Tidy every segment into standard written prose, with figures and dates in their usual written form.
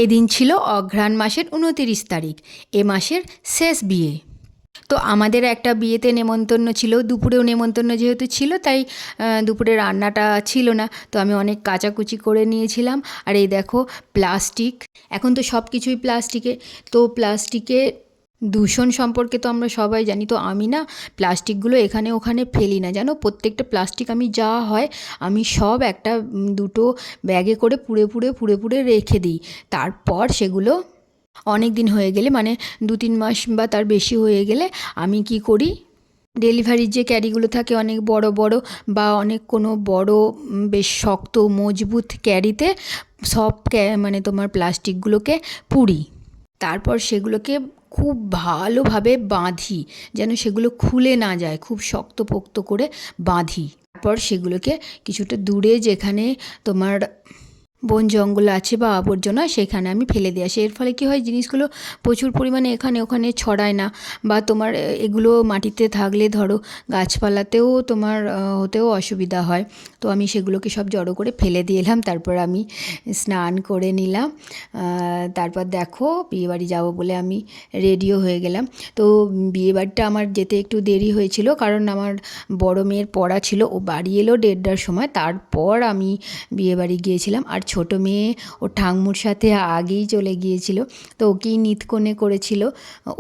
এদিন ছিল অঘ্রাণ মাসের ২৯ তারিখ, এ মাসের শেষ বিয়ে। তো আমাদের একটা বিয়েতে নেমন্তন্ন ছিল, দুপুরেও নেমন্তন্ন যেহেতু ছিল তাই দুপুরে রান্নাটা ছিল না, তো আমি অনেক কাচাকুচি করে নিয়েছিলাম। আর এই দেখো প্লাস্টিক, এখন তো সব কিছুই প্লাস্টিকে, তো প্লাস্টিকে দূষণ সম্পর্কে তো আমরা সবাই জানি। তো আমি না প্লাস্টিকগুলো এখানে ওখানে ফেলি না, জানো, প্রত্যেকটা প্লাস্টিক আমি যা হয় আমি সব একটা দুটো ব্যাগে করে পুড়ে রেখে দিই। তারপর সেগুলো অনেক দিন হয়ে গেলে, মানে ২-৩ মাস বা তার বেশি হয়ে গেলে আমি কি করি, ডেলিভারির যে ক্যারিগুলো থাকে অনেক বড় বড় বা অনেক কোনো বড় বেশ শক্ত মজবুত ক্যারিতে সব মানে তোমার প্লাস্টিকগুলোকে পুড়ি। তারপর সেগুলোকে খুব ভালোভাবে বাঁধি, যেন সেগুলো খুলে না যায়, খুব শক্তপোক্ত করে বাঁধি। তারপর সেগুলোকে কিছুটা দূরে যেখানে তোমার বন জঙ্গল আছে বা আবর্জনা, সেখানে আমি ফেলে দিয়ে আসি। এর ফলে কী হয়, জিনিসগুলো প্রচুর পরিমাণে এখানে ওখানে ছড়ায় না, বা তোমার এগুলো মাটিতে থাকলে ধরো গাছপালাতেও তোমার হতেও অসুবিধা হয়। তো আমি সেগুলোকে সব জড়ো করে ফেলে দিয়ে এলাম। তারপর আমি স্নান করে নিলাম। তারপর দেখো বিয়েবাড়ি যাবো বলে আমি রেডিও হয়ে গেলাম। তো বিয়েবাড়িটা আমার যেতে একটু দেরি হয়েছিল, কারণ আমার বড় মেয়ের পড়া ছিল, ও বাড়ি এলো ১:৩০টার সময়। তারপর আমি বিয়েবাড়ি গিয়েছিলাম। আর ছোটো মেয়ে ওর ঠাম্মুর সাথে আগেই চলে গিয়েছিল, তো ওকেই নিতকনে করেছিল।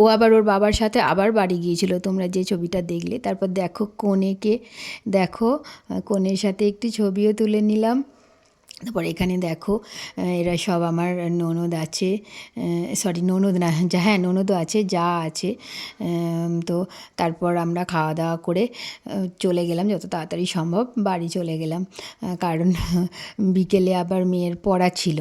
ও আবার ওর বাবার সাথে আবার বাড়ি গিয়েছিল, তোমরা যে ছবিটা দেখলে। তারপর দেখো কনেকে, দেখো কনের সাথে একটি ছবিও তুলে নিলাম। তারপর এখানে দেখো এরা সব আমার ননদ আছে, সরি ননদ না, হ্যাঁ ননদও আছে, যা আছে। তো তারপর আমরা খাওয়া দাওয়া করে চলে গেলাম, যত তাড়াতাড়ি সম্ভব বাড়ি চলে গেলাম, কারণ বিকেলে আবার মেয়ের পড়া ছিল।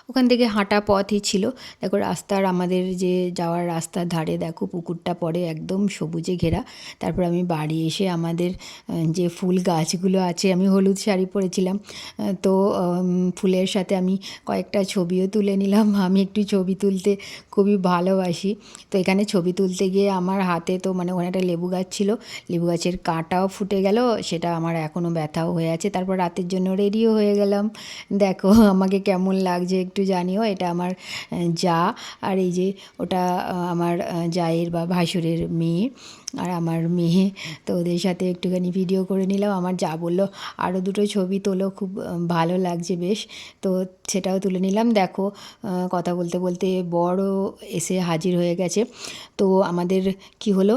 ওখান থেকে হাঁটা পথই ছিল। দেখো রাস্তার, আমাদের যে যাওয়ার রাস্তার ধারে দেখো পুকুরটা পড়ে একদম সবুজে ঘেরা। তারপর আমি বাড়ি এসে আমাদের যে ফুল গাছগুলো আছে, আমি হলুদ শাড়ি পরেছিলাম, তো ফুলের সাথে আমি কয়েকটা ছবিও তুলে নিলাম। আমি একটু ছবি তুলতে খুবই ভালোবাসি। তো এখানে ছবি তুলতে গিয়ে আমার হাতে তো, মানে ওখানে একটা লেবু গাছ ছিল, লেবু গাছের কাঁটাও ফুটে গেল, সেটা আমার এখনও ব্যথাও হয়ে আছে। তারপর রাতের জন্য রেডিও হয়ে গেলাম। দেখো আমাকে কেমন লাগছে একটু জানিও। এটা আমার যা, আর এই যে ওটা আমার জায়ের বা ভাসুরের মেয়ে, আর আমার মেয়ে। তো ওদের সাথে একটুখানি ভিডিও করে নিলাম। আমার যা বললো আরও দুটো ছবি তোলো, খুব ভালো লাগছে বেশ, তো সেটাও তুলে নিলাম। দেখো কথা বলতে বলতে বড়ও এসে হাজির হয়ে গেছে। তো আমাদের কি হলো,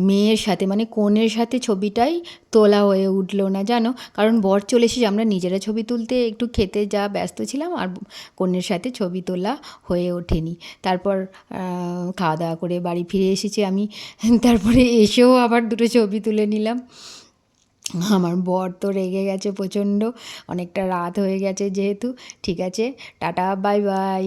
মেয়ের সাথে মানে কনের সাথে ছবিটাই তোলা হয়ে উঠলো না, জানো, কারণ বর চলে এসেছে, আমরা নিজেরা ছবি তুলতে একটু খেতে যা ব্যস্ত ছিলাম, আর কনের সাথে ছবি তোলা হয়ে ওঠেনি। তারপর খাওয়া দাওয়া করে বাড়ি ফিরে এসেছি আমি। তারপরে এসেও আবার দুটো ছবি তুলে নিলাম। আমার বর তো রেগে গেছে প্রচণ্ড, অনেকটা রাত হয়ে গেছে যেহেতু। ঠিক আছে, টাটা, বাই বাই।